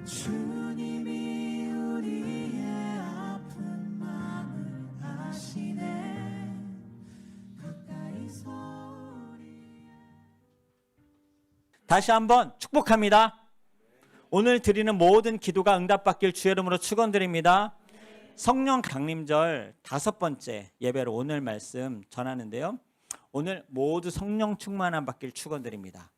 주님이 우리의 아픈 마음을 아시네. 가까이서 다시 한번 축복합니다. 오늘 드리는 모든 기도가 응답받길 주의 이름으로 축원드립니다. 성령 강림절 5번째 예배로 오늘 말씀 전하는데요. 오늘 모두 성령 충만함 받길 축원드립니다.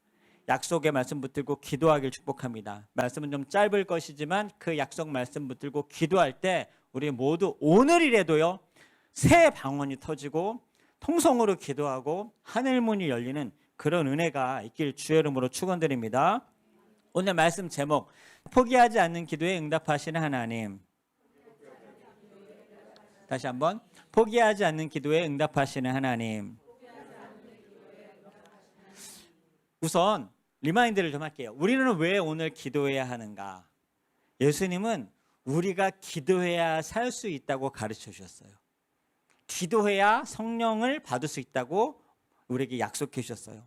약속의 말씀 붙들고 기도하길 축복합니다. 말씀은 좀 짧을 것이지만 그 약속 말씀 붙들고 기도할 때 우리 모두 오늘이라도요, 새 방언이 터지고 통성으로 기도하고 하늘문이 열리는 그런 은혜가 있길 주의 이름으로 축원드립니다. 오늘 말씀 제목, 포기하지 않는 기도에 응답하시는 하나님. 다시 한번, 포기하지 않는 기도에 응답하시는 하나님. 우선 리마인드를 좀 할게요. 우리는 왜 오늘 기도해야 하는가? 예수님은 우리가 기도해야 살 수 있다고 가르쳐 주셨어요. 기도해야 성령을 받을 수 있다고 우리에게 약속해 주셨어요.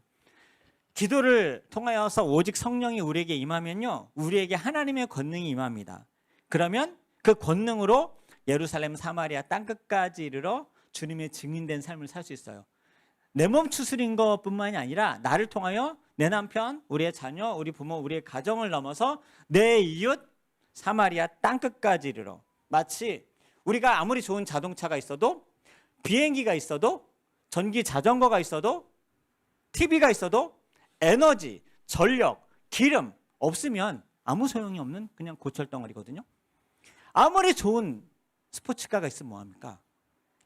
기도를 통하여서 오직 성령이 우리에게 임하면요, 우리에게 하나님의 권능이 임합니다. 그러면 그 권능으로 예루살렘, 사마리아 땅끝까지 이르러 주님의 증인된 삶을 살 수 있어요. 내 몸 추스린 것뿐만이 아니라 나를 통하여 내 남편, 우리의 자녀, 우리 부모, 우리의 가정을 넘어서 내 이웃 사마리아 땅끝까지 이르러, 마치 우리가 아무리 좋은 자동차가 있어도, 비행기가 있어도, 전기 자전거가 있어도, TV가 있어도 에너지, 전력, 기름 없으면 아무 소용이 없는 그냥 고철덩어리거든요. 아무리 좋은 스포츠카가 있으면 뭐합니까?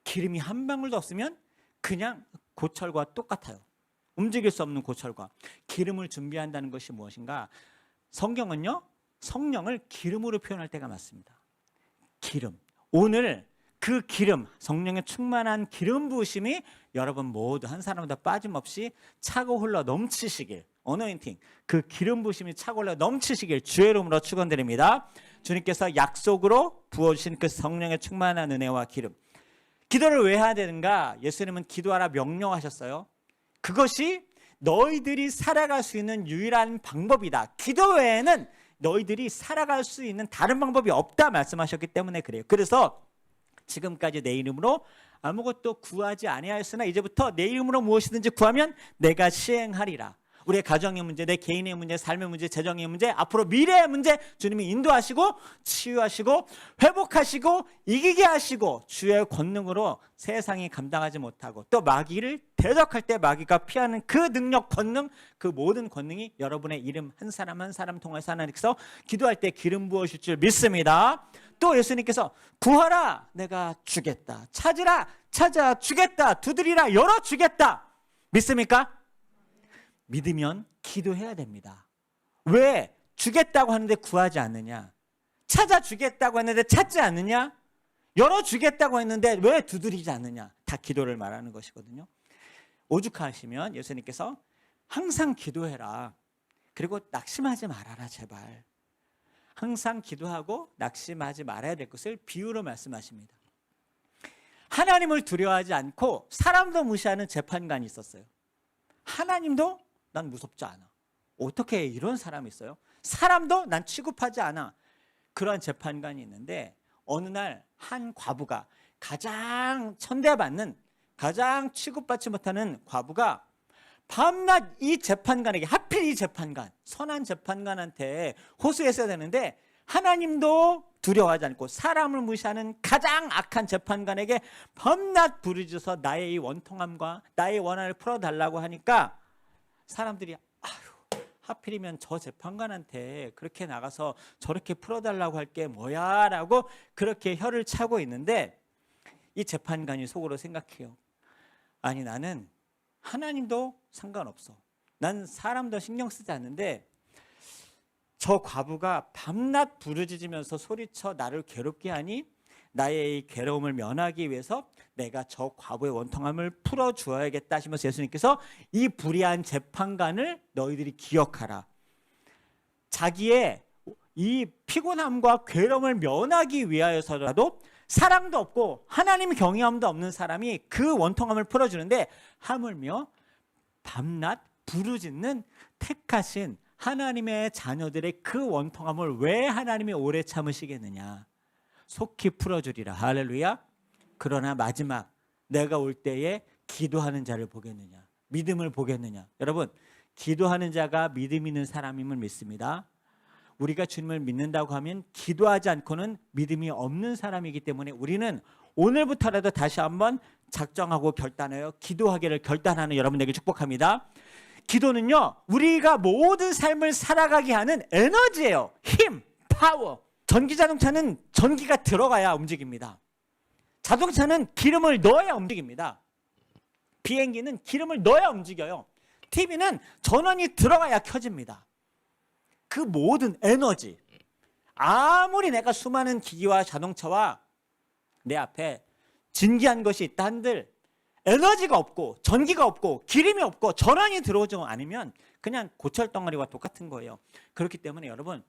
기름이 한 방울도 없으면 그냥 고철과 똑같아요. 움직일 수 없는 고철과. 기름을 준비한다는 것이 무엇인가? 성경은요, 성령을 기름으로 표현할 때가 많습니다. 기름. 오늘 그 기름, 성령의 충만한 기름 부으심이 여러분 모두 한 사람마다 빠짐없이 차고 흘러 넘치시길, 어노인팅, 그 기름 부으심이 차고 흘러 넘치시길 주의 이름으로 축원드립니다. 주님께서 약속으로 부어주신 그 성령의 충만한 은혜와 기름. 기도를 왜 해야 되는가? 예수님은 기도하라 명령하셨어요. 그것이 너희들이 살아갈 수 있는 유일한 방법이다. 기도 외에는 너희들이 살아갈 수 있는 다른 방법이 없다 말씀하셨기 때문에 그래요. 그래서 지금까지 내 이름으로 아무것도 구하지 아니하였으나 이제부터 내 이름으로 무엇이든지 구하면 내가 시행하리라. 우리의 가정의 문제, 내 개인의 문제, 삶의 문제, 재정의 문제, 앞으로 미래의 문제 주님이 인도하시고 치유하시고 회복하시고 이기게 하시고 주의 권능으로 세상이 감당하지 못하고 또 마귀를 대적할 때 마귀가 피하는 그 능력, 권능, 그 모든 권능이 여러분의 이름 한 사람 한 사람 통해서 하나님께서 기도할 때 기름 부으실 줄 믿습니다. 또 예수님께서 구하라 내가 주겠다, 찾으라 찾아 주겠다, 두드리라 열어 주겠다. 믿습니까? 믿으면 기도해야 됩니다. 왜 주겠다고 하는데 구하지 않느냐? 찾아주겠다고 했는데 찾지 않느냐? 열어주겠다고 했는데 왜 두드리지 않느냐? 다 기도를 말하는 것이거든요. 오죽하시면 예수님께서 항상 기도해라. 그리고 낙심하지 말아라 제발. 항상 기도하고 낙심하지 말아야 될 것을 비유로 말씀하십니다. 하나님을 두려워하지 않고 사람도 무시하는 재판관이 있었어요. 하나님도 난 무섭지 않아. 어떻게 이런 사람이 있어요? 사람도 난 취급하지 않아. 그런 재판관이 있는데 어느 날 한 과부가, 가장 천대받는, 가장 취급받지 못하는 과부가 밤낮 이 재판관에게, 하필 이 재판관, 선한 재판관한테 호소했어야 되는데 하나님도 두려워하지 않고 사람을 무시하는 가장 악한 재판관에게 밤낮 부르짖어서 나의 이 원통함과 나의 원한을 풀어달라고 하니까 사람들이 하필이면 저 재판관한테 그렇게 나가서 저렇게 풀어달라고 할 게 뭐야 라고 그렇게 혀를 차고 있는데 이 재판관이 속으로 생각해요. 아니 나는 하나님도 상관없어. 난 사람도 신경 쓰지 않는데 저 과부가 밤낮 부르짖으면서 소리쳐 나를 괴롭게 하니 나의 이 괴로움을 면하기 위해서 내가 저 과부의 원통함을 풀어주어야겠다 하시면서 예수님께서 이 불의한 재판관을 너희들이 기억하라. 자기의 이 피곤함과 괴로움을 면하기 위하여서라도 사랑도 없고 하나님 경외함도 없는 사람이 그 원통함을 풀어주는데 하물며 밤낮 부르짖는 택하신 하나님의 자녀들의 그 원통함을 왜 하나님이 오래 참으시겠느냐? 속히 풀어주리라. 할렐루야. 그러나 마지막 내가 올 때에 기도하는 자를 보겠느냐? 믿음을 보겠느냐? 여러분, 기도하는 자가 믿음 있는 사람임을 믿습니다. 우리가 주님을 믿는다고 하면 기도하지 않고는 믿음이 없는 사람이기 때문에 우리는 오늘부터라도 다시 한번 작정하고 결단하여 기도하기를 결단하는 여러분에게 축복합니다. 기도는요, 우리가 모든 삶을 살아가게 하는 에너지예요. 힘, 파워. 전기자동차는 전기가 들어가야 움직입니다. 자동차는 기름을 넣어야 움직입니다. 비행기는 기름을 넣어야 움직여요. TV는 전원이 들어가야 켜집니다. 그 모든 에너지, 아무리 내가 수많은 기기와 자동차와 내 앞에 진기한 것이 있다 한들 에너지가 없고 전기가 없고 기름이 없고 전원이 들어오지 않으면 그냥 고철덩어리와 똑같은 거예요. 그렇기 때문에 여러분,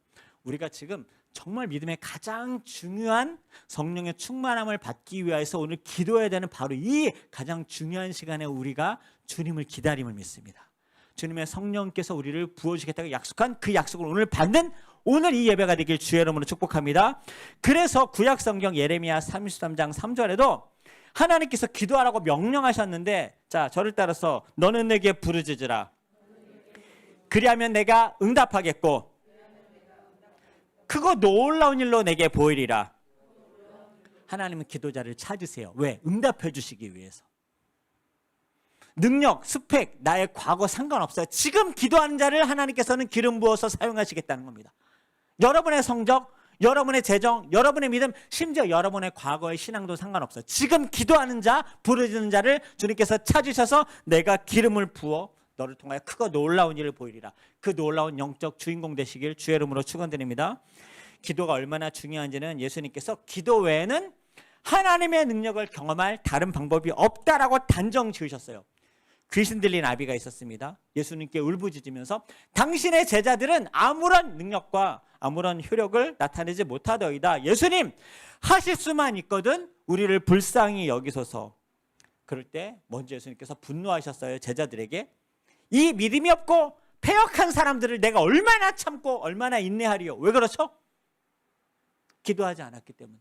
우리가 지금 정말 믿음의 가장 중요한 성령의 충만함을 받기 위해서 오늘 기도해야 되는 바로 이 가장 중요한 시간에 우리가 주님을 기다림을 믿습니다. 주님의 성령께서 우리를 부어주시겠다고 약속한 그 약속을 오늘 받는 오늘 이 예배가 되길 주의 이름으로 축복합니다. 그래서 구약 성경 예레미야 33장 3절에도 하나님께서 기도하라고 명령하셨는데, 자, 저를 따라서 너는 내게 부르짖으라. 그리하면 내가 응답하겠고 크고 놀라운 일로 내게 보이리라. 하나님은 기도자를 찾으세요. 왜? 응답해 주시기 위해서. 능력, 스펙, 나의 과거 상관없어요. 지금 기도하는 자를 하나님께서는 기름 부어서 사용하시겠다는 겁니다. 여러분의 성적, 여러분의 재정, 여러분의 믿음, 심지어 여러분의 과거의 신앙도 상관없어요. 지금 기도하는 자, 부르짖는 자를 주님께서 찾으셔서 내가 기름을 부어 너를 통하여 크고 놀라운 일을 보이리라. 그 놀라운 영적 주인공 되시길 주의 이름으로 축원드립니다. 기도가 얼마나 중요한지는 예수님께서 기도 외에는 하나님의 능력을 경험할 다른 방법이 없다라고 단정 지으셨어요. 귀신 들린 아비가 있었습니다. 예수님께 울부짖으면서 당신의 제자들은 아무런 능력과 아무런 효력을 나타내지 못하더이다. 예수님, 하실 수만 있거든 우리를 불쌍히 여기소서. 그럴 때 먼저 예수님께서 분노하셨어요. 제자들에게 이 믿음이 없고 패역한 사람들을 내가 얼마나 참고 얼마나 인내하리요. 왜 그렇죠? 기도하지 않았기 때문에.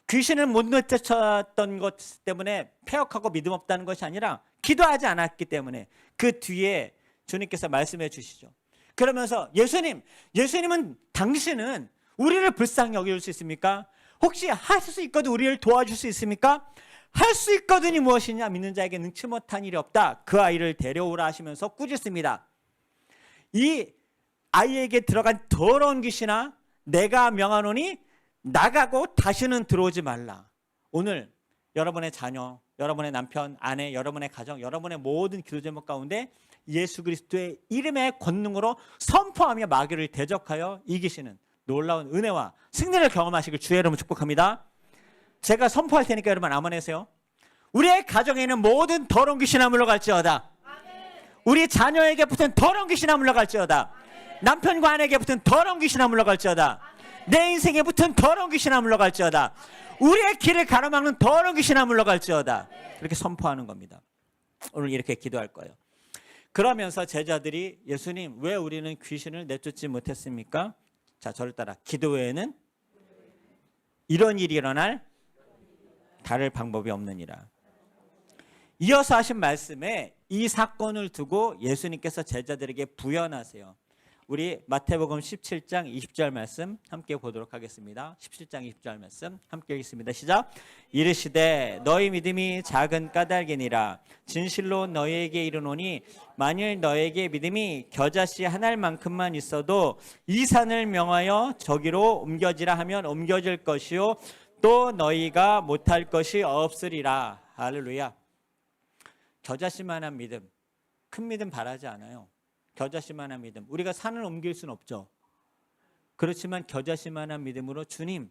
귀신을 못 내쫓았던 것 때문에 패역하고 믿음 없다는 것이 아니라 기도하지 않았기 때문에. 그 뒤에 주님께서 말씀해 주시죠. 그러면서 예수님은 당신은 우리를 불쌍히 여길 수 있습니까? 혹시 하실 수 있거든 우리를 도와줄 수 있습니까? 할 수 있거든이 무엇이냐? 믿는 자에게 능치 못한 일이 없다. 그 아이를 데려오라 하시면서 꾸짖습니다. 이 아이에게 들어간 더러운 귀신아, 내가 명하노니 나가고 다시는 들어오지 말라. 오늘 여러분의 자녀, 여러분의 남편, 아내, 여러분의 가정, 여러분의 모든 기도 제목 가운데 예수 그리스도의 이름의 권능으로 선포하며 마귀를 대적하여 이기시는 놀라운 은혜와 승리를 경험하시길 주의 이름으로 축복합니다. 제가 선포할 테니까 여러분 아멘하세요. 우리의 가정에 있는 모든 더러운 귀신아 물러갈지어다. 우리 자녀에게 붙은 더러운 귀신아 물러갈지어다. 남편과 아내에게 붙은 더러운 귀신아 물러갈지어다. 내 인생에 붙은 더러운 귀신아 물러갈지어다. 우리의 길을 가로막는 더러운 귀신아 물러갈지어다. 그렇게 선포하는 겁니다. 오늘 이렇게 기도할 거예요. 그러면서 제자들이 예수님, 왜 우리는 귀신을 내쫓지 못했습니까? 자, 저를 따라. 기도 외에는 이런 일이 일어날 다를 방법이 없느니라. 이어서 하신 말씀에 이 사건을 두고 예수님께서 제자들에게 부연하세요. 우리 마태복음 17장 20절 말씀 함께 보도록 하겠습니다. 17장 20절 말씀 함께 읽겠습니다. 시작. 이르시되 너희 믿음이 작은 까닭이니라. 진실로 너희에게 이르노니 만일 너희에게 믿음이 겨자씨 한 알만큼만 있어도 이 산을 명하여 저기로 옮겨지라 하면 옮겨질 것이요 또 너희가 못할 것이 없으리라. 할렐루야. 겨자씨만한 믿음, 큰 믿음 바라지 않아요. 겨자씨만한 믿음. 우리가 산을 옮길 수는 없죠. 그렇지만 겨자씨만한 믿음으로 주님,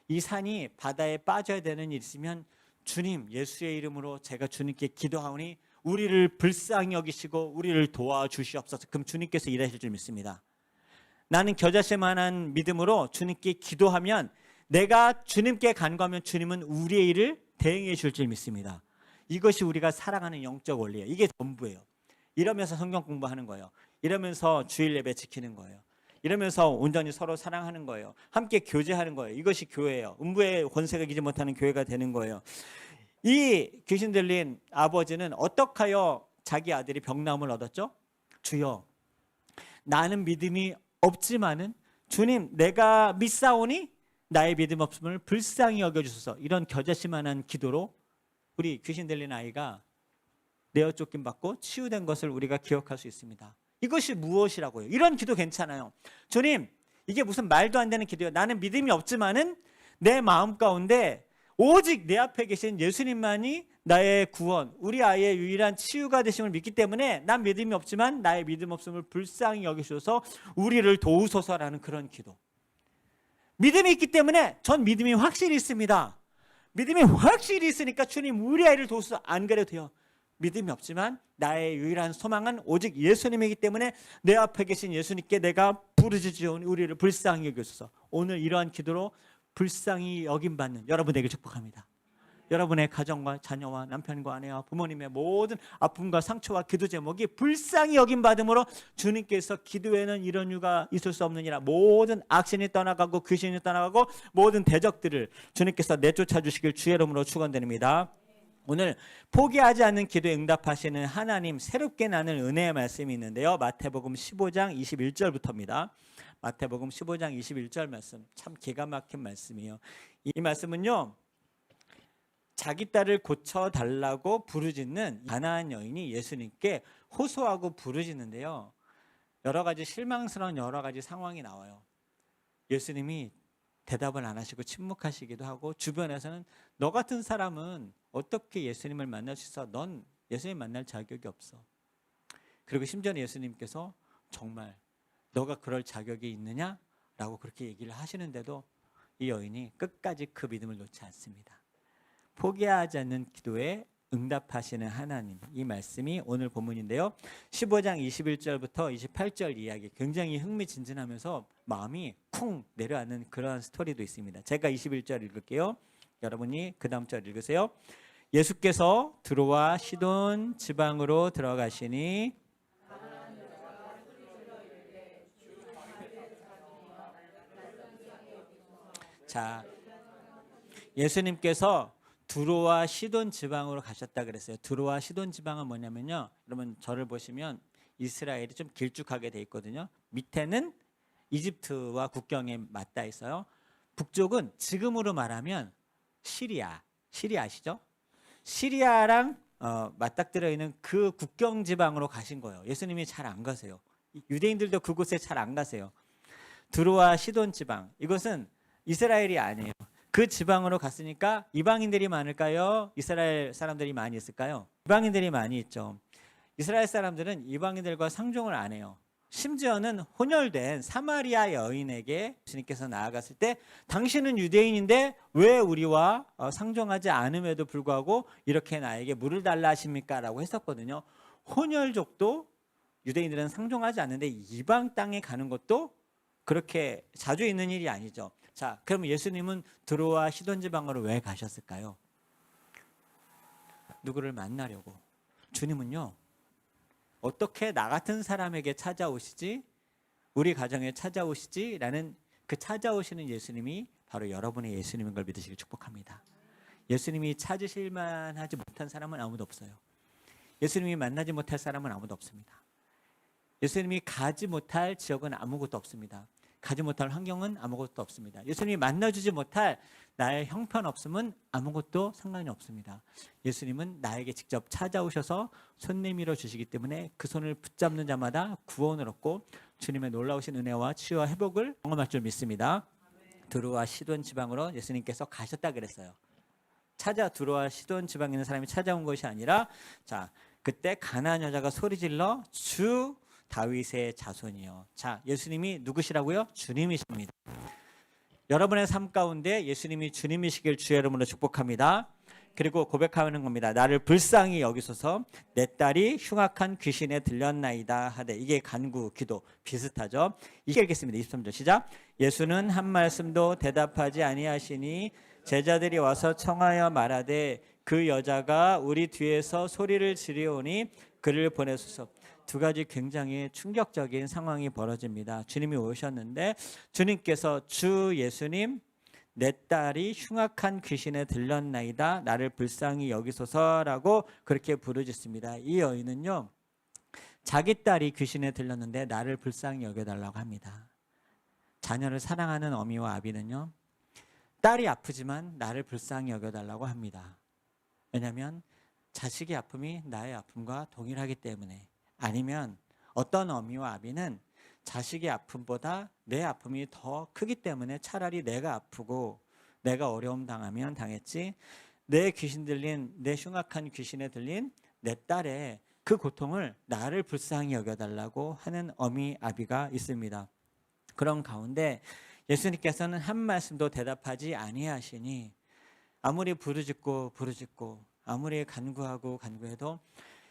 이 산이 바다에 빠져야 되는 일이 있으면 주님, 예수의 이름으로 제가 주님께 기도하오니 우리를 불쌍히 여기시고 우리를 도와주시옵소서. 그럼 주님께서 일하실 줄 믿습니다. 나는 겨자씨만한 믿음으로 주님께 기도하면 내가 주님께 간구하면 주님은 우리의 일을 대행해 줄 줄 믿습니다. 이것이 우리가 살아가는 영적 원리예요. 이게 전부예요. 이러면서 성경 공부하는 거예요. 이러면서 주일 예배 지키는 거예요. 이러면서 온전히 서로 사랑하는 거예요. 함께 교제하는 거예요. 이것이 교회예요. 음부의 권세가 이기지 못하는 교회가 되는 거예요. 이 귀신 들린 아버지는 어떻게 하여 자기 아들이 병나음을 얻었죠? 주여, 나는 믿음이 없지만은 주님, 내가 믿사오니 나의 믿음 없음을 불쌍히 여겨주소서. 이런 겨자씨만한 기도로 우리 귀신 들린 아이가 내어 쫓김 받고 치유된 것을 우리가 기억할 수 있습니다. 이것이 무엇이라고요? 이런 기도 괜찮아요. 주님, 이게 무슨 말도 안 되는 기도예요. 나는 믿음이 없지만은 내 마음 가운데 오직 내 앞에 계신 예수님만이 나의 구원, 우리 아이의 유일한 치유가 되심을 믿기 때문에 난 믿음이 없지만 나의 믿음 없음을 불쌍히 여기셔서 우리를 도우소서라는 그런 기도. 믿음이 있기 때문에 전 믿음이 확실히 있습니다. 믿음이 확실히 있으니까 주님, 우리 아이를 도우소서. 안 그래도 돼요. 믿음이 없지만 나의 유일한 소망은 오직 예수님이기 때문에 내 앞에 계신 예수님께 내가 부르짖으오니 우리를 불쌍히 여기소서. 오늘 이러한 기도로 불쌍히 여김받는 여러분 되길 축복합니다. 여러분의 가정과 자녀와 남편과 아내와 부모님의 모든 아픔과 상처와 기도 제목이 불쌍히 여김받음으로 주님께서 기도에는 이런 이유가 있을 수 없느니라. 모든 악신이 떠나가고 귀신이 떠나가고 모든 대적들을 주님께서 내쫓아 주시길 주의 이름으로 축원드립니다. 오늘 포기하지 않는 기도에 응답하시는 하나님 새롭게 나는 은혜의 말씀이 있는데요. 마태복음 15장 21절부터입니다. 마태복음 15장 21절 말씀, 참 기가 막힌 말씀이에요. 이 말씀은요, 자기 딸을 고쳐달라고 부르짖는 가나안 여인이 예수님께 호소하고 부르짖는데요, 여러 가지 실망스러운 여러 가지 상황이 나와요. 예수님이 대답을 안 하시고 침묵하시기도 하고, 주변에서는 너 같은 사람은 어떻게 예수님을 만날 수 있어? 넌 예수님 만날 자격이 없어. 그리고 심지어 예수님께서 정말 너가 그럴 자격이 있느냐? 라고 그렇게 얘기를 하시는데도 이 여인이 끝까지 그 믿음을 놓지 않습니다. 포기하지 않는 기도에 응답하시는 하나님, 이 말씀이 오늘 본문인데요, 15장 21절부터 28절 이야기 굉장히 흥미진진하면서 마음이 쿵 내려앉는 그러한 스토리도 있습니다. 제가 21절 읽을게요. 여러분이 그 다음 절 읽으세요. 예수께서 들어와 시돈 지방으로 들어가시니 자, 예수님께서 두로와 시돈 지방으로 가셨다 그랬어요. 두로와 시돈 지방은 뭐냐면요, 여러분 저를 보시면 이스라엘이 좀 길쭉하게 돼 있거든요. 밑에는 이집트와 국경에 맞닿아 있어요. 북쪽은 지금으로 말하면 시리아 아시죠? 시리아랑 맞닥뜨려 있는 그 국경 지방으로 가신 거예요. 예수님이 잘 안 가세요. 유대인들도 그곳에 잘 안 가세요. 두로와 시돈 지방, 이것은 이스라엘이 아니에요. 그 지방으로 갔으니까 이방인들이 많을까요? 이스라엘 사람들이 많이 있을까요? 이방인들이 많이 있죠. 이스라엘 사람들은 이방인들과 상종을 안 해요. 심지어는 혼혈된 사마리아 여인에게 주님께서 나아갔을 때 당신은 유대인인데 왜 우리와 상종하지 않음에도 불구하고 이렇게 나에게 물을 달라 하십니까? 라고 했었거든요. 혼혈족도 유대인들은 상종하지 않는데 이방 땅에 가는 것도 그렇게 자주 있는 일이 아니죠. 자, 그럼 예수님은 두로와 시돈 지방으로 왜 가셨을까요? 누구를 만나려고. 주님은요, 어떻게 나 같은 사람에게 찾아오시지? 우리 가정에 찾아오시지? 라는 그 찾아오시는 예수님이 바로 여러분의 예수님인 걸 믿으시길 축복합니다. 예수님이 찾으실 만하지 못한 사람은 아무도 없어요. 예수님이 만나지 못할 사람은 아무도 없습니다. 예수님이 가지 못할 지역은 아무것도 없습니다. 가지 못할 환경은 아무것도 없습니다. 예수님이 만나주지 못할 나의 형편없음은 아무것도 상관이 없습니다. 예수님은 나에게 직접 찾아오셔서 손 내밀어 주시기 때문에 그 손을 붙잡는 자마다 구원을 얻고 주님의 놀라우신 은혜와 치유와 회복을 경험할 줄 믿습니다. 두로와 시돈 지방으로 예수님께서 가셨다 그랬어요. 두로와 시돈 지방에 있는 사람이 찾아온 것이 아니라, 자, 그때 가나안 여자가 소리질러 주 다윗의 자손이요. 자, 예수님이 누구시라고요? 주님이십니다. 여러분의 삶 가운데 예수님이 주님이시길 주의 이름으로 축복합니다. 그리고 고백하는 겁니다. 나를 불쌍히 여기소서. 내 딸이 흉악한 귀신에 들렸나이다 하되. 이게 간구 기도 비슷하죠. 이게 읽겠습니다. 23절 시작. 예수는 한 말씀도 대답하지 아니하시니 제자들이 와서 청하여 말하되 그 여자가 우리 뒤에서 소리를 지르오니 그를 보내소서. 두 가지 굉장히 충격적인 상황이 벌어집니다. 주님이 오셨는데 주님께서 주 예수님 내 딸이 흉악한 귀신에 들렸나이다. 나를 불쌍히 여기소서라고 그렇게 부르짖습니다. 이 여인은요. 자기 딸이 귀신에 들렸는데 나를 불쌍히 여겨달라고 합니다. 자녀를 사랑하는 어미와 아비는요. 딸이 아프지만 나를 불쌍히 여겨달라고 합니다. 왜냐하면 자식의 아픔이 나의 아픔과 동일하기 때문에. 아니면 어떤 어미와 아비는 자식의 아픔보다 내 아픔이 더 크기 때문에 차라리 내가 아프고 내가 어려움 당하면 당했지 내 귀신 들린 내 흉악한 귀신에 들린 내 딸의 그 고통을 나를 불쌍히 여겨달라고 하는 어미 아비가 있습니다. 그런 가운데 예수님께서는 한 말씀도 대답하지 아니하시니 아무리 부르짖고 아무리 간구하고 간구해도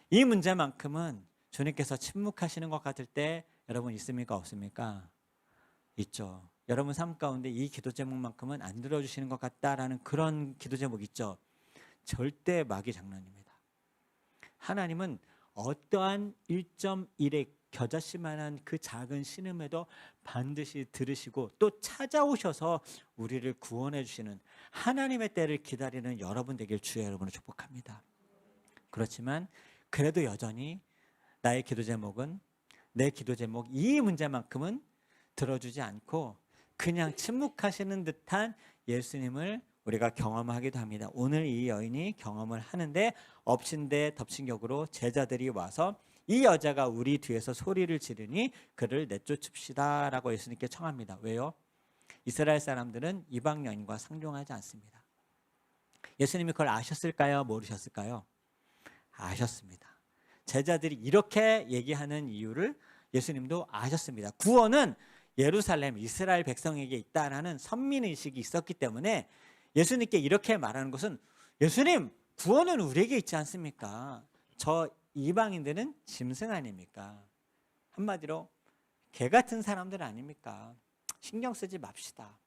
이 문제만큼은 주님께서 침묵하시는 것 같을 때 여러분 있습니까? 없습니까? 있죠. 여러분 삶 가운데 이 기도 제목만큼은 안 들어주시는 것 같다라는 그런 기도 제목 있죠. 절대 마귀 장난입니다. 하나님은 어떠한 1.1의 겨자씨만한 그 작은 신음에도 반드시 들으시고 또 찾아오셔서 우리를 구원해 주시는 하나님의 때를 기다리는 여러분 되길 주의 여러분을 축복합니다. 그렇지만 그래도 여전히 나의 기도 제목은 내 기도 제목 이 문제만큼은 들어주지 않고 그냥 침묵하시는 듯한 예수님을 우리가 경험하기도 합니다. 오늘 이 여인이 경험을 하는데 엎친 데 덮친 격으로 제자들이 와서 이 여자가 우리 뒤에서 소리를 지르니 그를 내쫓읍시다 라고 예수님께 청합니다. 왜요? 이스라엘 사람들은 이방 여인과 상종하지 않습니다. 예수님이 그걸 아셨을까요? 모르셨을까요? 아셨습니다. 제자들이 이렇게 얘기하는 이유를 예수님도 아셨습니다. 구원은 예루살렘 이스라엘 백성에게 있다라는 선민의식이 있었기 때문에 예수님께 이렇게 말하는 것은 예수님 구원은 우리에게 있지 않습니까? 저 이방인들은 짐승 아닙니까? 한마디로 개 같은 사람들 아닙니까? 신경 쓰지 맙시다.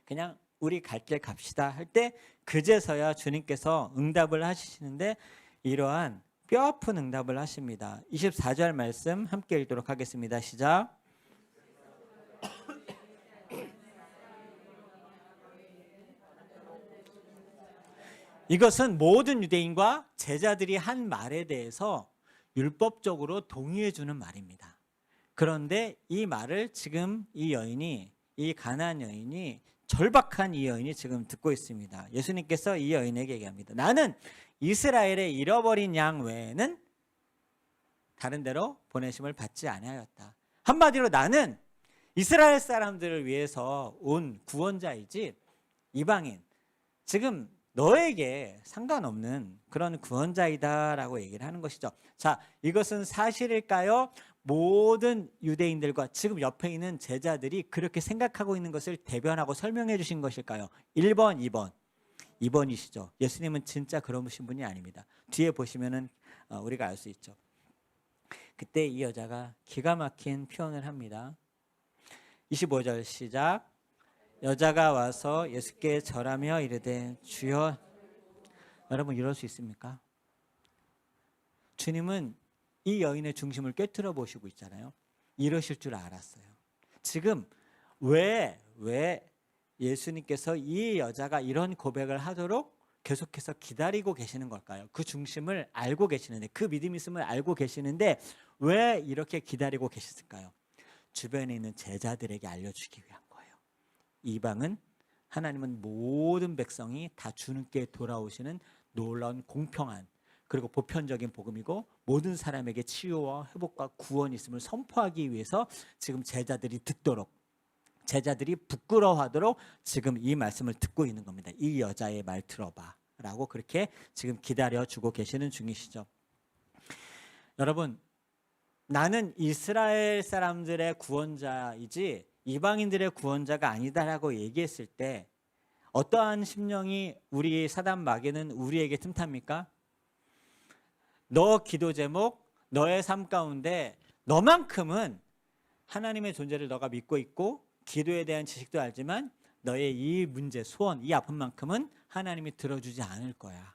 그냥 우리 갈 길 갑시다 할 때 그제서야 주님께서 응답을 하시는데 이러한 뼈아픈 응답을 하십니다. 24절 말씀 함께 읽도록 하겠습니다. 시작. 이것은 모든 유대인과 제자들이 한 말에 대해서 율법적으로 동의해 주는 말입니다. 그런데 이 말을 지금 이 여인이 이 가나안 여인이 절박한 이 여인이 지금 듣고 있습니다. 예수님께서 이 여인에게 얘기합니다. 나는 이스라엘의 잃어버린 양 외에는 다른 데로 보내심을 받지 아니하였다. 한마디로 나는 이스라엘 사람들을 위해서 온 구원자이지 이방인 지금 너에게 상관없는 그런 구원자이다라고 얘기를 하는 것이죠. 자, 이것은 사실일까요? 모든 유대인들과 지금 옆에 있는 제자들이 그렇게 생각하고 있는 것을 대변하고 설명해 주신 것일까요? 1번, 2번. 2번이시죠. 예수님은 진짜 그러신 분이 아닙니다. 뒤에 보시면은 우리가 알 수 있죠. 그때 이 여자가 기가 막힌 표현을 합니다. 25절 시작. 여자가 와서 예수께 절하며 이르되 주여. 여러분 이럴 수 있습니까? 주님은 이 여인의 중심을 꿰뚫어 보시고 있잖아요. 이러실 줄 알았어요. 지금 왜 예수님께서 이 여자가 이런 고백을 하도록 계속해서 기다리고 계시는 걸까요? 그 중심을 알고 계시는데 그 믿음 있음을 알고 계시는데 왜 이렇게 기다리고 계셨을까요? 주변에 있는 제자들에게 알려주기 위한 거예요. 이방은 하나님은 모든 백성이 다 주님께 돌아오시는 놀라운 공평한 그리고 보편적인 복음이고 모든 사람에게 치유와 회복과 구원이 있음을 선포하기 위해서 지금 제자들이 듣도록 제자들이 부끄러워하도록 지금 이 말씀을 듣고 있는 겁니다. 이 여자의 말 들어봐 라고 그렇게 지금 기다려주고 계시는 중이시죠. 여러분 나는 이스라엘 사람들의 구원자이지 이방인들의 구원자가 아니다라고 얘기했을 때 어떠한 심령이 우리 사단 마귀는 우리에게 틈탑니까? 너 기도 제목, 너의 삶 가운데 너만큼은 하나님의 존재를 너가 믿고 있고 기도에 대한 지식도 알지만 너의 이 문제, 소원, 이 아픔만큼은 하나님이 들어주지 않을 거야.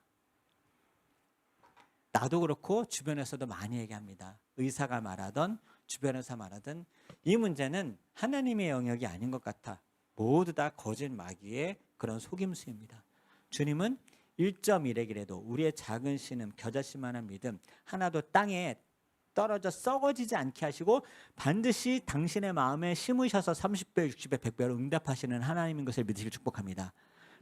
나도 그렇고 주변에서도 많이 얘기합니다. 의사가 말하던 주변에서 말하던 이 문제는 하나님의 영역이 아닌 것 같아. 모두 다 거짓 마귀의 그런 속임수입니다. 주님은 1.1핵이라도 우리의 작은 신음, 겨자씨만한 믿음 하나도 땅에 떨어져 썩어지지 않게 하시고 반드시 당신의 마음에 심으셔서 30배, 60배, 100배로 응답하시는 하나님인 것을 믿으시길 축복합니다.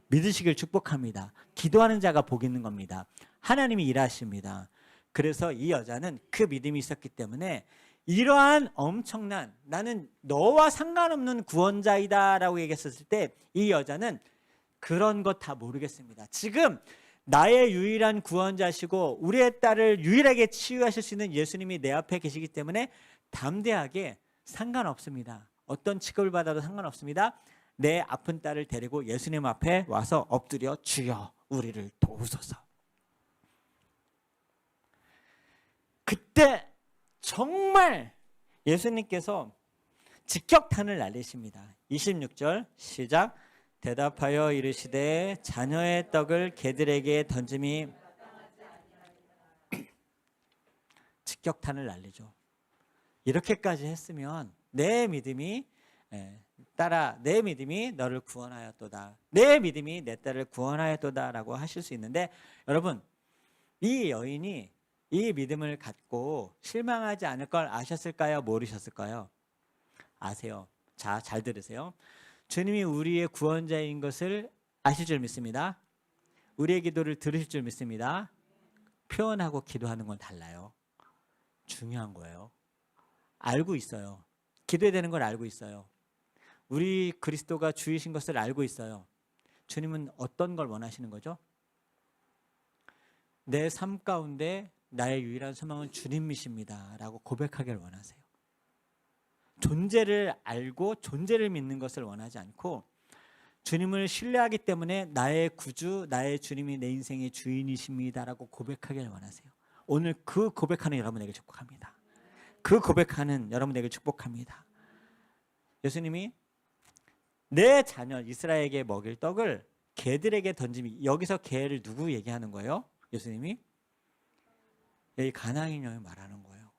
믿으시길 축복합니다. 기도하는 자가 복 있는 겁니다. 하나님이 일하십니다. 그래서 이 여자는 그 믿음이 있었기 때문에 이러한 엄청난 나는 너와 상관없는 구원자이다 라고 얘기했었을 때 이 여자는 그런 거 다 모르겠습니다. 지금 나의 유일한 구원자시고 우리의 딸을 유일하게 치유하실 수 있는 예수님이 내 앞에 계시기 때문에 담대하게 상관없습니다. 어떤 취급을 받아도 상관없습니다. 내 아픈 딸을 데리고 예수님 앞에 와서 엎드려 주여 우리를 도우소서. 그때 정말 예수님께서 직격탄을 날리십니다. 26절 시작. 대답하여 이르시되 자녀의 떡을 개들에게 던짐이 직격탄을 날리죠. 이렇게까지 했으면 내 믿음이 딸아 내 믿음이 너를 구원하였도다. 내 믿음이 내 딸을 구원하였도다 라고 하실 수 있는데 여러분 이 여인이 이 믿음을 갖고 실망하지 않을 걸 아셨을까요? 모르셨을까요? 아세요. 자, 잘 들으세요. 주님이 우리의 구원자인 것을 아실 줄 믿습니다. 우리의 기도를 들으실 줄 믿습니다. 표현하고 기도하는 건 달라요. 중요한 거예요. 알고 있어요. 기도해야 되는 걸 알고 있어요. 우리 그리스도가 주이신 것을 알고 있어요. 주님은 어떤 걸 원하시는 거죠? 내 삶 가운데 나의 유일한 소망은 주님이십니다 라고 고백하기를 원하세요. 존재를 알고 존재를 믿는 것을 원하지 않고 주님을 신뢰하기 때문에 나의 구주, 나의 주님이 내 인생의 주인이십니다 라고 고백하기를 원하세요. 오늘 그 고백하는 여러분에게 축복합니다. 그 고백하는 여러분에게 축복합니다. 예수님이 내 자녀 이스라엘에게 먹일 떡을 개들에게 던짐이, 여기서 개를 누구 얘기하는 거예요? 예수님이 여기 가나안 여인 말하는 거예요.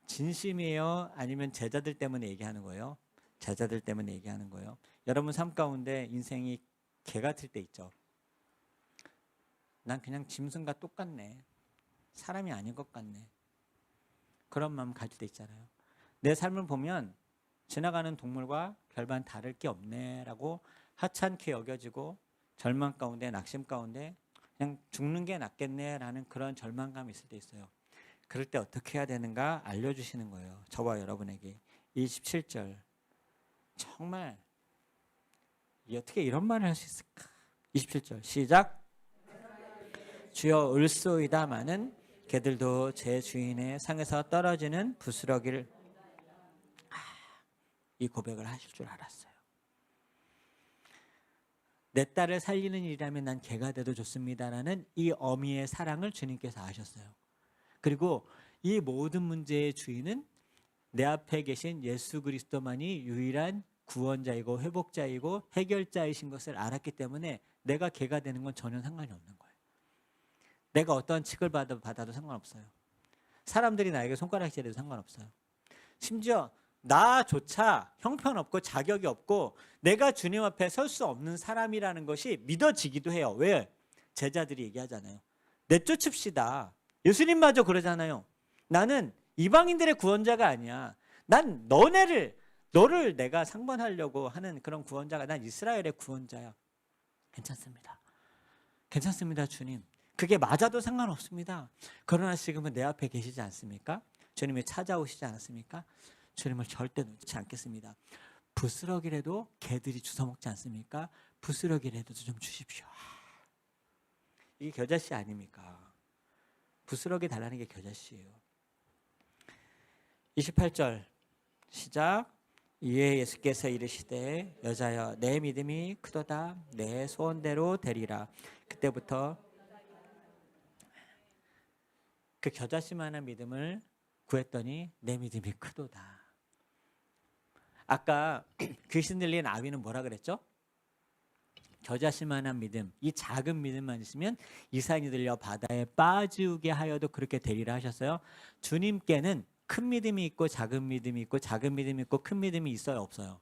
진심이에요? 아니면 제자들 때문에 얘기하는 거예요? 제자들 때문에 얘기하는 거예요. 여러분 삶 가운데 인생이 개 같을 때 있죠. 난 그냥 짐승과 똑같네. 사람이 아닌 것 같네. 그런 마음 가질 때 있잖아요. 내 삶을 보면 지나가는 동물과 별반 다를 게 없네 라고 하찮게 여겨지고 절망 가운데 낙심 가운데 그냥 죽는 게 낫겠네 라는 그런 절망감이 있을 때 있어요. 그럴 때 어떻게 해야 되는가 알려주시는 거예요. 저와 여러분에게. 27절 정말 어떻게 이런 말을 할 수 있을까? 27절 시작. 주여 을소이다마는 개들도 제 주인의 상에서 떨어지는 부스러기를 이 고백을 하실 줄 알았어요. 내 딸을 살리는 일이라면 난 개가 돼도 좋습니다라는 이 어미의 사랑을 주님께서 아셨어요. 그리고 이 모든 문제의 주인은 내 앞에 계신 예수 그리스도만이 유일한 구원자이고 회복자이고 해결자이신 것을 알았기 때문에 내가 개가 되는 건 전혀 상관이 없는 거예요. 내가 어떠한 칙을 받아도 상관없어요. 사람들이 나에게 손가락질해도 상관없어요. 심지어 나조차 형편없고 자격이 없고 내가 주님 앞에 설 수 없는 사람이라는 것이 믿어지기도 해요. 왜? 제자들이 얘기하잖아요. 내쫓읍시다. 예수님마저 그러잖아요. 나는 이방인들의 구원자가 아니야. 난 너를 내가 상번하려고 하는 그런 구원자가 난 이스라엘의 구원자야. 괜찮습니다. 괜찮습니다, 주님. 그게 맞아도 상관없습니다. 그러나 지금은 내 앞에 계시지 않습니까? 주님이 찾아오시지 않았습니까? 주님을 절대 놓지 않겠습니다. 부스러기라도 개들이 주워먹지 않습니까? 부스러기라도 좀 주십시오. 이게 겨자씨 아닙니까? 부스러기 달라는 게 겨자씨예요. 28절 시작. 이에 예수께서 이르시되 여자여 내 믿음이 크도다 내 소원대로 되리라. 그때부터 그 겨자씨만한 믿음을 구했더니 내 믿음이 크도다. 아까 귀신 들린 아비는 뭐라 그랬죠? 겨자씨만한 믿음, 이 작은 믿음만 있으면 이산이 들려 바다에 빠지게 하여도 그렇게 되리라 하셨어요. 주님께는 큰 믿음이 있고 작은 믿음이 있고 작은 믿음이 있고 큰 믿음이 있어요, 없어요?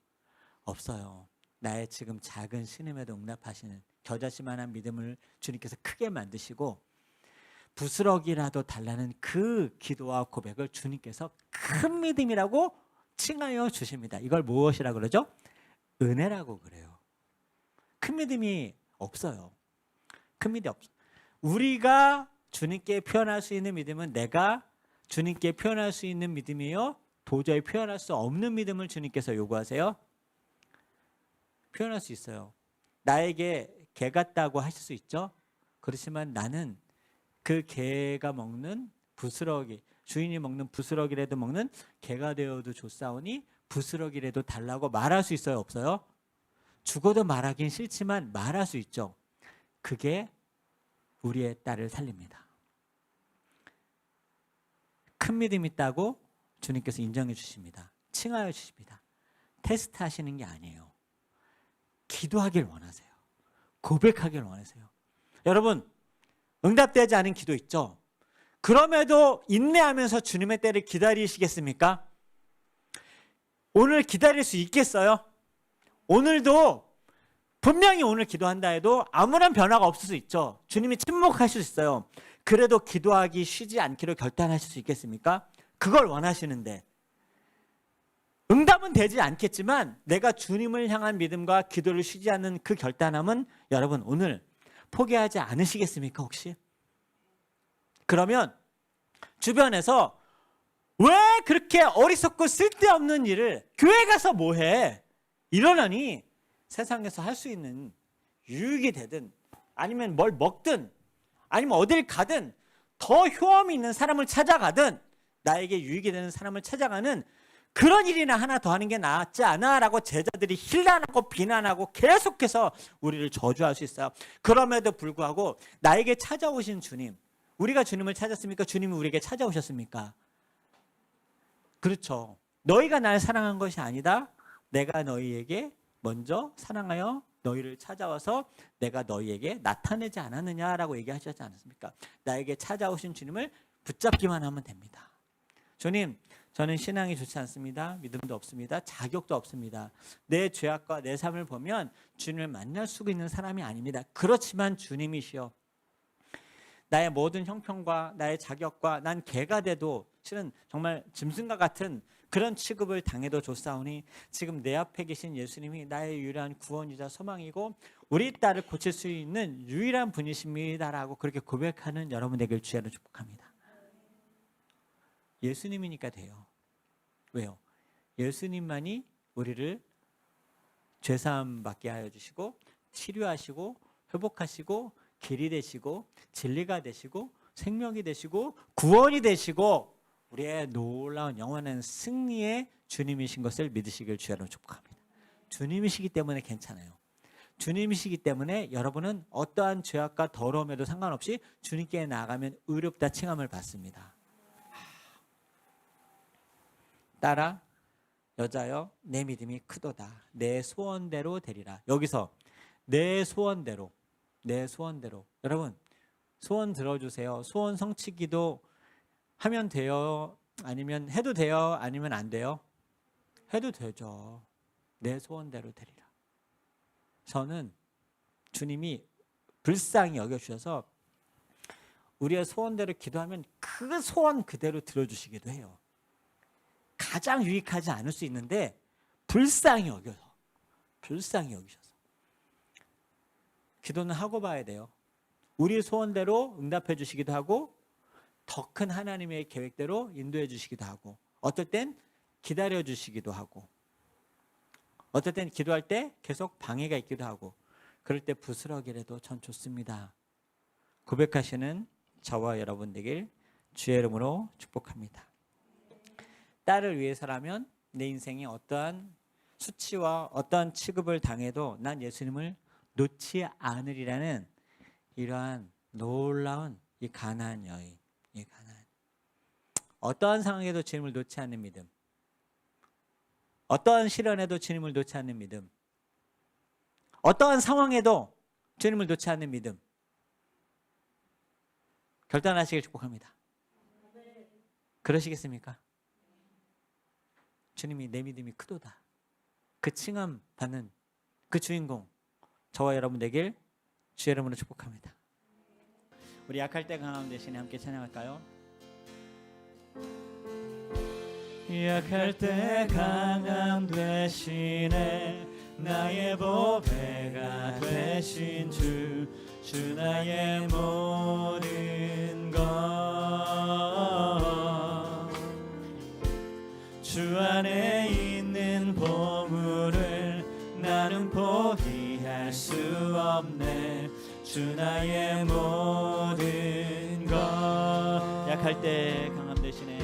없어요. 나의 지금 작은 신음에도 응답하시는 겨자씨만한 믿음을 주님께서 크게 만드시고 부스러기라도 달라는 그 기도와 고백을 주님께서 큰 믿음이라고 칭하여 주십니다. 이걸 무엇이라고 그러죠? 은혜라고 그래요. 큰 믿음이 없어요. 큰 믿음이 없어. 우리가 주님께 표현할 수 있는 믿음은 내가 주님께 표현할 수 있는 믿음이요, 도저히 표현할 수 없는 믿음을 주님께서 요구하세요. 표현할 수 있어요. 나에게 개 같다고 하실 수 있죠. 그렇지만 나는 그 개가 먹는 부스러기, 주인이 먹는 부스러기라도 먹는 개가 되어도 좋사오니 부스러기라도 달라고 말할 수 있어요, 없어요? 죽어도 말하긴 싫지만 말할 수 있죠. 그게 우리의 딸을 살립니다. 큰 믿음 있다고 주님께서 인정해 주십니다. 칭하여 주십니다. 테스트 하시는 게 아니에요. 기도하길 원하세요. 고백하길 원하세요. 여러분, 응답되지 않은 기도 있죠? 그럼에도 인내하면서 주님의 때를 기다리시겠습니까? 오늘 기다릴 수 있겠어요? 오늘도 분명히 오늘 기도한다 해도 아무런 변화가 없을 수 있죠. 주님이 침묵하실 수 있어요. 그래도 기도하기 쉬지 않기로 결단하실 수 있겠습니까? 그걸 원하시는데 응답은 되지 않겠지만 내가 주님을 향한 믿음과 기도를 쉬지 않는 그 결단함은 여러분 오늘 포기하지 않으시겠습니까 혹시? 그러면 주변에서 왜 그렇게 어리석고 쓸데없는 일을 교회 가서 뭐해? 이러려니 세상에서 할 수 있는 유익이 되든 아니면 뭘 먹든 아니면 어딜 가든 더 효험이 있는 사람을 찾아가든 나에게 유익이 되는 사람을 찾아가는 그런 일이나 하나 더 하는 게 낫지 않아? 라고 제자들이 힐난하고 비난하고 계속해서 우리를 저주할 수 있어요. 그럼에도 불구하고 나에게 찾아오신 주님, 우리가 주님을 찾았습니까? 주님이 우리에게 찾아오셨습니까? 그렇죠. 너희가 날 사랑한 것이 아니다. 내가 너희에게 먼저 사랑하여 너희를 찾아와서 내가 너희에게 나타내지 않았느냐라고 얘기하셨지 않았습니까? 나에게 찾아오신 주님을 붙잡기만 하면 됩니다. 주님, 저는 신앙이 좋지 않습니다. 믿음도 없습니다. 자격도 없습니다. 내 죄악과 내 삶을 보면 주님을 만날 수 있는 사람이 아닙니다. 그렇지만 주님이시여, 나의 모든 형편과 나의 자격과 난 개가 돼도 실은 정말 짐승과 같은 그런 취급을 당해도 좋사오니 지금 내 앞에 계신 예수님이 나의 유일한 구원이자 소망이고 우리 딸을 고칠 수 있는 유일한 분이십니다라고 그렇게 고백하는 여러분 되길 주야로 축복합니다. 예수님이니까 돼요. 왜요? 예수님만이 우리를 죄사함 받게 하여 주시고 치료하시고 회복하시고 길이 되시고 진리가 되시고 생명이 되시고 구원이 되시고 우리의 놀라운 영원한 승리의 주님이신 것을 믿으시길 주야로 축복합니다. 주님이시기 때문에 괜찮아요. 주님이시기 때문에 여러분은 어떠한 죄악과 더러움에도 상관없이 주님께 나아가면 의롭다 칭함을 받습니다. 딸아, 여자여, 내 믿음이 크도다. 내 소원대로 되리라. 여기서 내 소원대로, 내 소원대로. 여러분, 소원 들어주세요. 소원 성취기도 하면 돼요? 아니면 해도 돼요? 아니면 안 돼요? 해도 되죠. 내 소원대로 되리라. 저는 주님이 불쌍히 여겨주셔서 우리의 소원대로 기도하면 그 소원 그대로 들어주시기도 해요. 가장 유익하지 않을 수 있는데 불쌍히 여겨서, 불쌍히 여기셔서 기도는 하고 봐야 돼요. 우리 소원대로 응답해 주시기도 하고 더 큰 하나님의 계획대로 인도해 주시기도 하고 어떨 땐 기다려 주시기도 하고 어떨 땐 기도할 때 계속 방해가 있기도 하고 그럴 때 부스러기라도 전 좋습니다. 고백하시는 저와 여러분 되길 주의 이름으로 축복합니다. 딸을 위해서라면 내 인생에 어떠한 수치와 어떠한 취급을 당해도 난 예수님을 놓지 않으리라는 이러한 놀라운 이 가나안 여인, 이 가나안. 어떠한 상황에도 주님을 놓지 않는 믿음, 어떠한 시련에도 주님을 놓지 않는 믿음, 어떠한 상황에도 주님을 놓지 않는 믿음 결단하시길 축복합니다. 그러시겠습니까? 주님이 내 믿음이 크도다. 그 칭함 받는 그 주인공 저와 여러분 되길 주의 이름으로 축복합니다. 우리 약할 때 강함 대신에 함께 찬양할까요? 약할 때 강함 대신에 나의 보배가 되신 주 나의 모든 것 주 안에 있는 보물을 나는 포기할 수 없네. 주 나의 모든 것 약할 때 강함 대신에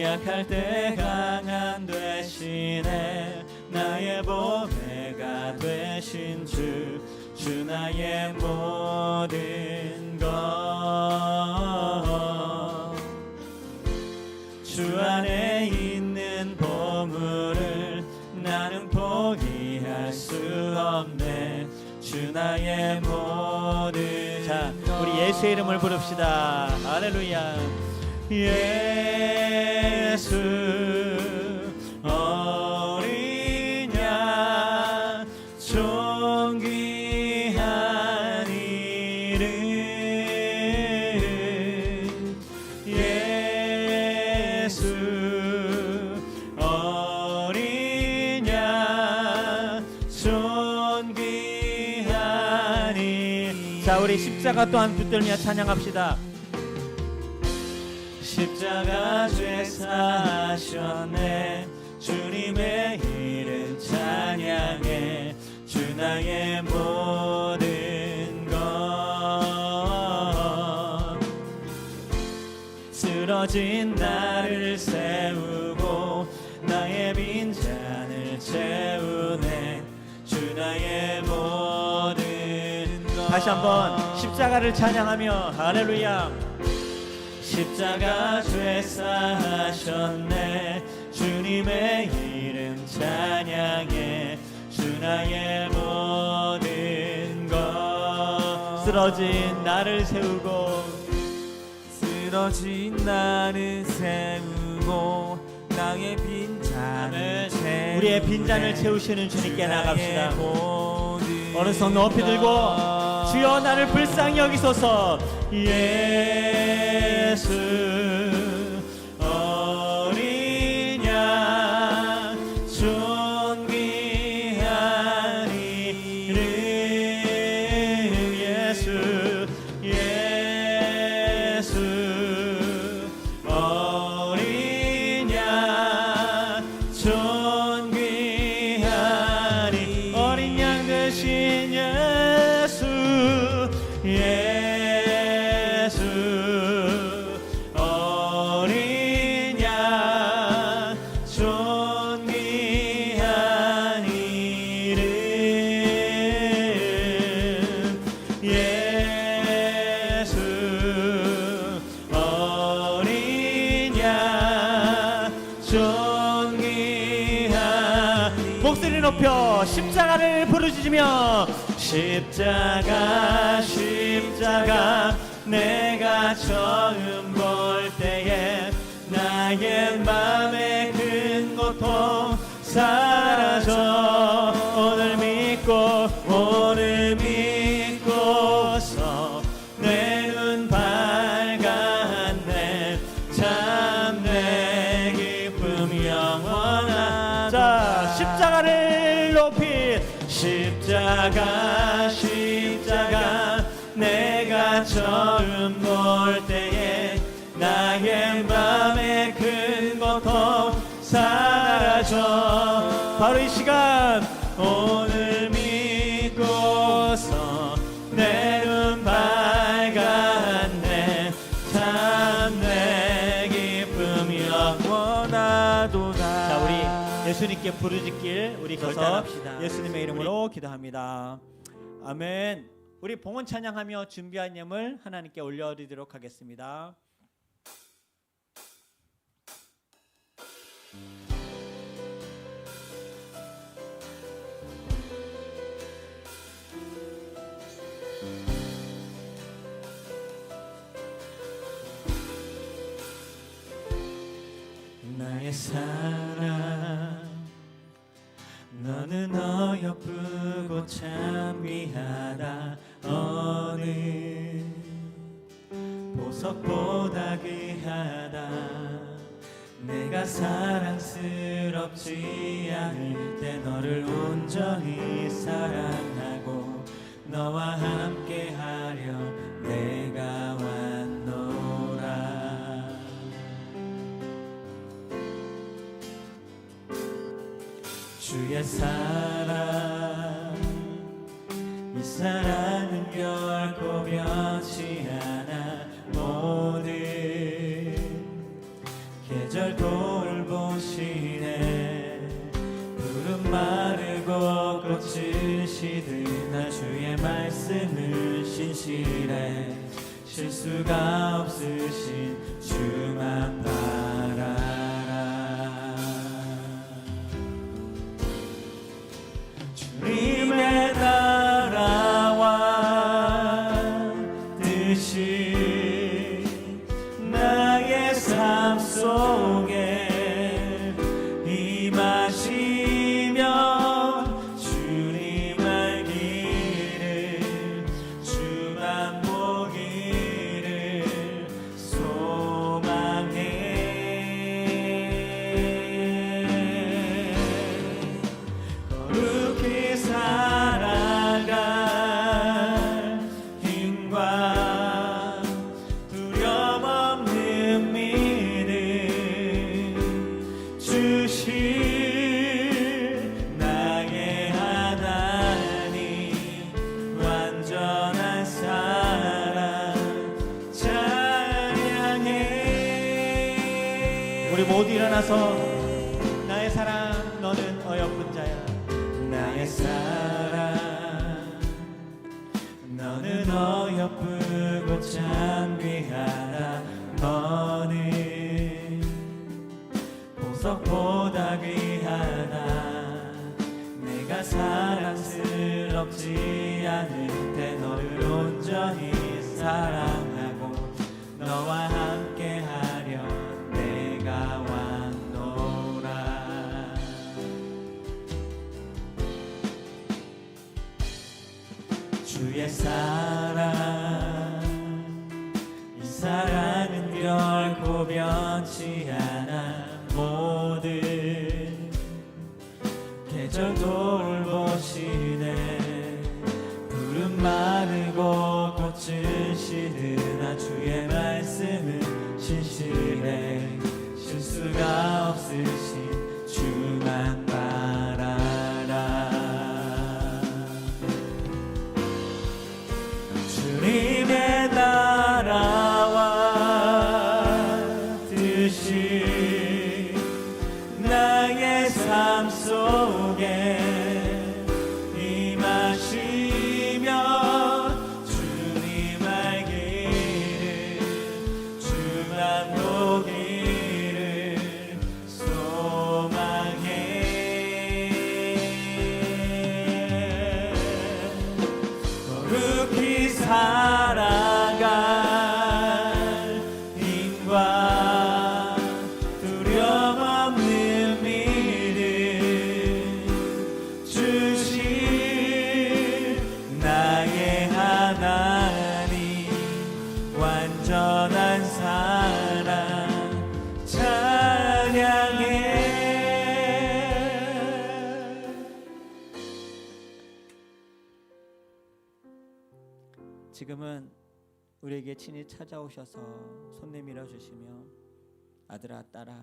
약할 때 강함 대신에 나의 보배가 되신 주 나의 모든 것 주 안에 있는 보물을 나는 포기할 수 없네. 주 나의 모든 자 우리 예수의 이름을 부릅시다. 할렐루야. 예수 어린 양 존귀한 이름 예수 어린 양 존귀한 이름 자 우리 십자가 또한 붙들며 찬양합시다. 십자가 죄 사하셨네. 주님의 이름 찬양해. 주 나의 모든 것 쓰러진 나를 세우고 나의 빈잔을 채우네. 주 나의 모든 것 다시 한번 십자가를 찬양하며 할렐루야. 십자가 죄 사하셨네. 주님의 이름 찬양해. 주 나의 모든 것 쓰러진 나를 세우고 쓰러진 나를 세우고 나의 빈잔을 채우네. 우리의 빈잔을 채우시는 주님께 나갑시다. 어느 손 높이 들고 주여 나를 불쌍히 여기소서. 예수 어린 양 존귀한 이름 예수 어린 양 존귀한 이름 어린 양 대신 예수 어린 양 존귀한 이름 예수 어린 양 존귀한 목소리 높여 십자가를 부르짖으며 십자가 내가 처음 볼 때에 나의 맘의 큰 고통 사라져 오늘 믿고서 내 눈 밝았네. 참 내 기쁨 영원한 자 십자가를 높이 십자가 내가 처음 볼 때에 나의 맘의 큰 고통 사라져 바로 이 시간 오늘 믿고서 내 눈 밝았네. 참 내 기쁨 영원하도다. 자 우리 예수님께 부르짖길 우리 결단합시다. 예수님의 이름으로 기도합니다. 아멘. 우리 봉헌 찬양하며 준비한 예물 하나님께 올려드리도록 하겠습니다. 사랑 너는 어여쁘고 참 귀하다. 어느 보석보다 귀하다. 내가 사랑스럽지 않을 때 너를 온전히 사랑하고 너와 함께하려 내가 왔노라. 주의 사랑 이 사랑은 결코 변치 않아. 모든 계절 돌보시네. 푸른 마르고 꽃을 시드나 주의 말씀을 신실해. 실수가 없으신 주만 바라라. 주님의 나라와 뜻이 나의 삶 속에 임하시면 주님 알기를 주만 보기를 소망해. 거룩히 살아갈 힘과 두려움 없는 믿음 주실 나의 하나님. 완전한 사랑 찬양해. 우리 모두 일어나서 나의 사랑 너는 어여쁜 자야. 나의 사랑 너는 어여쁘고 참 귀하다. 너는 보석보다 귀하다. 내가 사랑스럽지 않을 때 너를 온전히 사랑하고 너와 함께하려 내가 왔노라. 주의 사랑 이 사랑은 결코 변치 않아. 모든 계절 돌보시네. 푸른 마르고 꽃은 시드나 주의 말씀은 신실해. 실수가 없으신 주만 바라라. 주님의 나라와 뜻이 나의 삶 속에 임하시면 주님 알기를 주만 보기를 소망해. 거룩히 살아갈 힘과 두려움 없는 믿음 주실 나의 하나님. 완전한 사랑 찬양해. 지금은 우리에게 친히 찾아오셔서 손 내밀어 주시며 아들아 딸아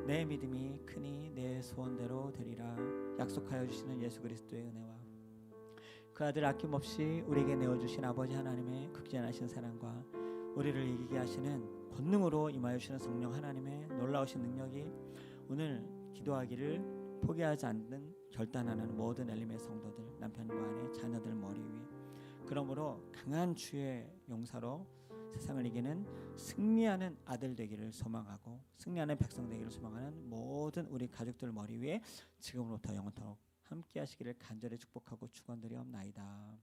내 믿음이 크니 내 소원대로 되리라 약속하여 주시는 예수 그리스도의 은혜와 그 아들 아낌없이 우리에게 내어주신 아버지 하나님의 극진하신 사랑과 우리를 이기게 하시는 권능으로 임하여 주시는 성령 하나님의 놀라우신 능력이 오늘 기도하기를 포기하지 않는 결단하는 모든 엘림의 성도들, 남편과 아내, 자녀들 머리 위에, 그러므로 강한 주의 용사로 세상을 이기는 승리하는 아들 되기를 소망하고 승리하는 백성 되기를 소망하는 모든 우리 가족들 머리 위에 지금으로부터 영원토록 함께 하시기를 간절히 축복하고 축원드리옵나이다.